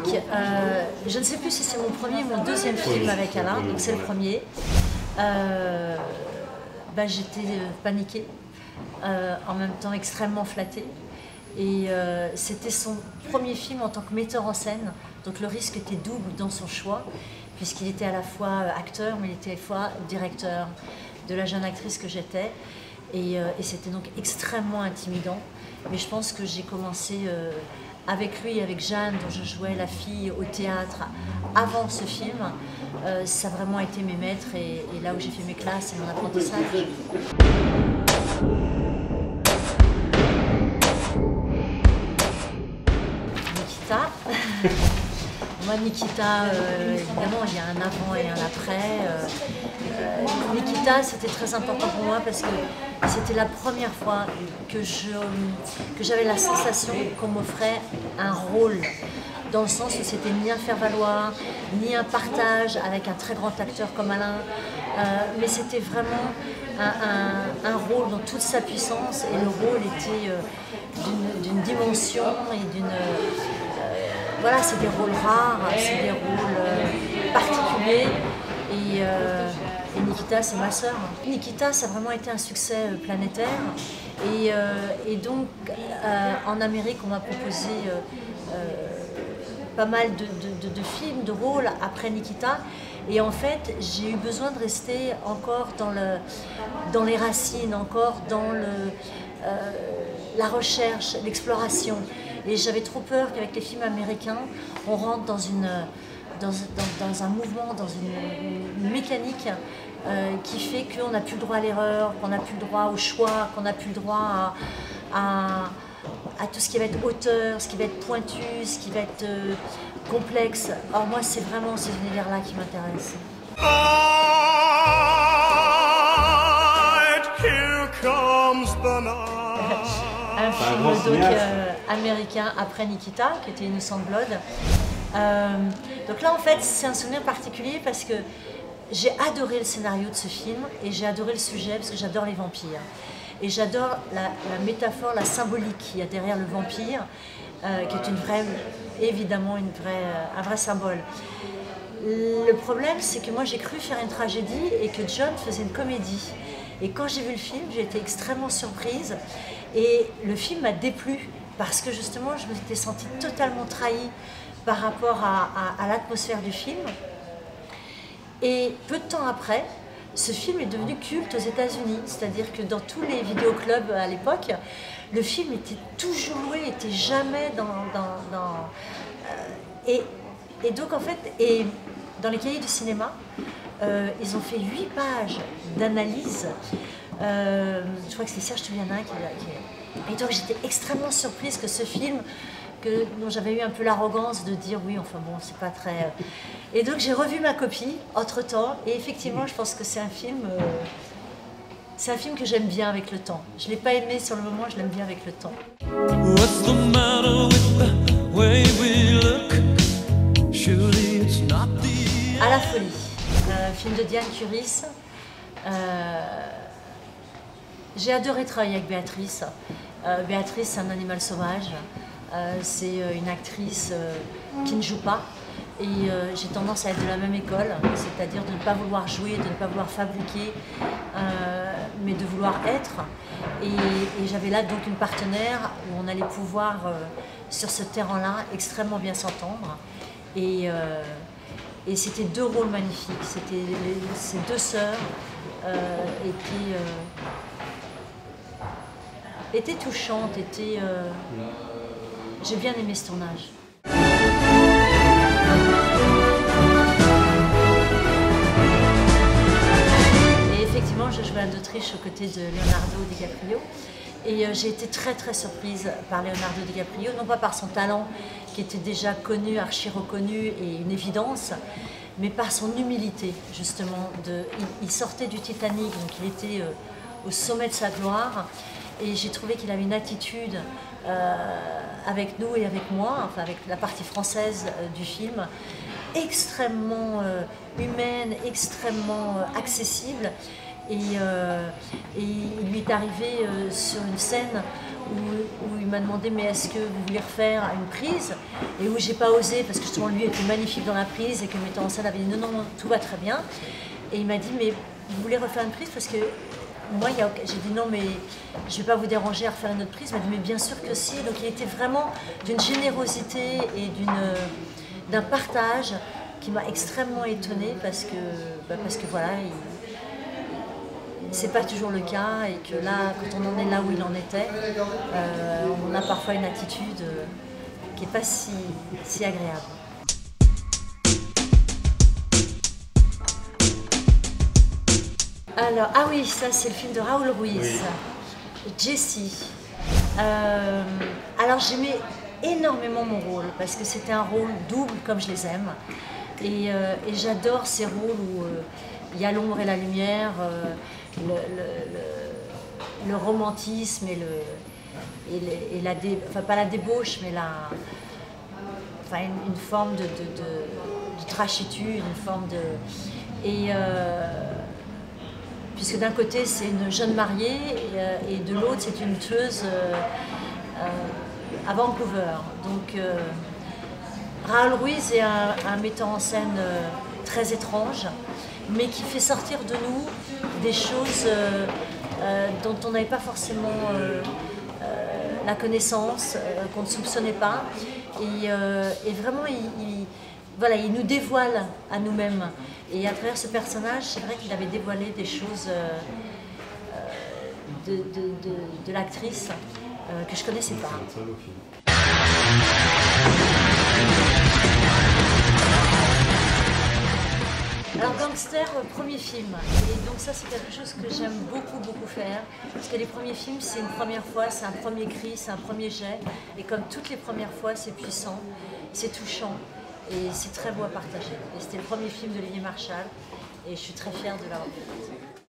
Titanic, je ne sais plus si c'est mon premier ou mon deuxième film avec Alain, donc c'est le premier. J'étais paniquée, en même temps extrêmement flattée. Et c'était son premier film en tant que metteur en scène, donc le risque était double dans son choix, puisqu'il était à la fois acteur, mais il était à la fois directeur de la jeune actrice que j'étais. Et c'était donc extrêmement intimidant. Mais je pense que j'ai commencé avec lui, avec Jeanne, dont je jouais la fille au théâtre avant ce film. Ça a vraiment été mes maîtres et là où j'ai fait mes classes et mon apprentissage. Nikita. Moi, Nikita, évidemment, il y a un avant et un après. Nikita, c'était très important pour moi parce que c'était la première fois que j'avais la sensation qu'on m'offrait un rôle, dans le sens où c'était ni un faire-valoir, ni un partage avec un très grand acteur comme Alain, mais c'était vraiment un rôle dans toute sa puissance, et le rôle était d'une dimension et d'une... voilà, c'est des rôles rares, c'est des rôles particuliers, et Nikita, c'est ma sœur. Nikita, ça a vraiment été un succès planétaire, et donc en Amérique, on m'a proposé pas mal de films, de rôles après Nikita, et en fait, j'ai eu besoin de rester encore dans les racines, encore dans la recherche, l'exploration. Et j'avais trop peur qu'avec les films américains, on rentre dans un mouvement, dans une mécanique qui fait qu'on n'a plus le droit à l'erreur, qu'on n'a plus le droit au choix, qu'on n'a plus le droit à tout ce qui va être hauteur, ce qui va être pointu, ce qui va être complexe. Alors moi, c'est vraiment ces univers-là qui m'intéressent. Un film donc, américain après Nikita, qui était Innocent Blood. Donc là, en fait, c'est un souvenir particulier parce que j'ai adoré le scénario de ce film et j'ai adoré le sujet parce que j'adore les vampires. Et j'adore la métaphore, la symbolique qu'il y a derrière le vampire, qui est une vraie, évidemment un vrai symbole. Le problème, c'est que moi j'ai cru faire une tragédie et que John faisait une comédie. Et quand j'ai vu le film, j'ai été extrêmement surprise et le film m'a déplu parce que justement je m'étais sentie totalement trahie par rapport à l'atmosphère du film. Et peu de temps après, ce film est devenu culte aux États-Unis, c'est-à-dire que dans tous les vidéoclubs à l'époque, le film était toujours loué, était jamais et donc en fait, dans les cahiers du cinéma, ils ont fait 8 pages d'analyse. Je crois que c'est Serge Touvianin qui... Et donc j'étais extrêmement surprise que ce film, dont j'avais eu un peu l'arrogance de dire oui, enfin bon, c'est pas très... Et donc j'ai revu ma copie entre-temps, et effectivement, je pense que c'est un film que j'aime bien avec le temps. Je ne l'ai pas aimé sur le moment, je l'aime bien avec le temps. À la folie, film de Diane Curis. J'ai adoré travailler avec Béatrice. Béatrice, c'est un animal sauvage. C'est une actrice qui ne joue pas. Et j'ai tendance à être de la même école, c'est-à-dire de ne pas vouloir jouer, de ne pas vouloir fabriquer, mais de vouloir être. Et j'avais là donc une partenaire où on allait pouvoir, sur ce terrain-là, extrêmement bien s'entendre. Et c'était 2 rôles magnifiques. C'était ces 2 sœurs étaient touchantes, j'ai bien aimé ce tournage. Et effectivement, je jouais Anne d'Autriche aux côtés de Leonardo DiCaprio. Et j'ai été très très surprise par Leonardo DiCaprio, non pas par son talent qui était déjà connu, archi reconnu et une évidence, mais par son humilité justement. Il sortait du Titanic, donc il était au sommet de sa gloire, et j'ai trouvé qu'il avait une attitude avec nous et avec moi, enfin avec la partie française du film, extrêmement humaine, extrêmement accessible. Et il lui est arrivé sur une scène où il m'a demandé mais est-ce que vous voulez refaire une prise, et où j'ai pas osé parce que justement lui était magnifique dans la prise et que le metteur en scène avait dit non, tout va très bien, et il m'a dit mais vous voulez refaire une prise, parce que moi j'ai dit non mais je vais pas vous déranger à refaire une autre prise. Il m'a dit mais bien sûr que si. Donc il était vraiment d'une générosité et d'un partage qui m'a extrêmement étonnée, parce que voilà, c'est pas toujours le cas, et que là, quand on en est là où il en était, on a parfois une attitude qui n'est pas si agréable. Alors, ah oui, ça c'est le film de Raoul Ruiz, oui. Jessie. Alors j'aimais énormément mon rôle, parce que c'était un rôle double comme je les aime, et j'adore ces rôles où il y a l'ombre et la lumière, le romantisme et enfin pas la débauche, mais enfin une forme de trachitude, une forme de... puisque d'un côté c'est une jeune mariée et de l'autre c'est une tueuse à Vancouver. Donc Raoul Ruiz est un metteur en scène très étrange, mais qui fait sortir de nous des choses dont on n'avait pas forcément la connaissance, qu'on ne soupçonnait pas. Et vraiment, voilà, il nous dévoile à nous-mêmes. Et à travers ce personnage, c'est vrai qu'il avait dévoilé des choses de l'actrice que je ne connaissais pas. Alors Gangster, premier film, et donc ça c'est quelque chose que j'aime beaucoup faire, parce que les premiers films c'est une première fois, c'est un premier cri, c'est un premier jet, et comme toutes les premières fois c'est puissant, c'est touchant, et c'est très beau à partager. Et c'était le premier film d'Olivier Marchal, et je suis très fière de l'avoir fait.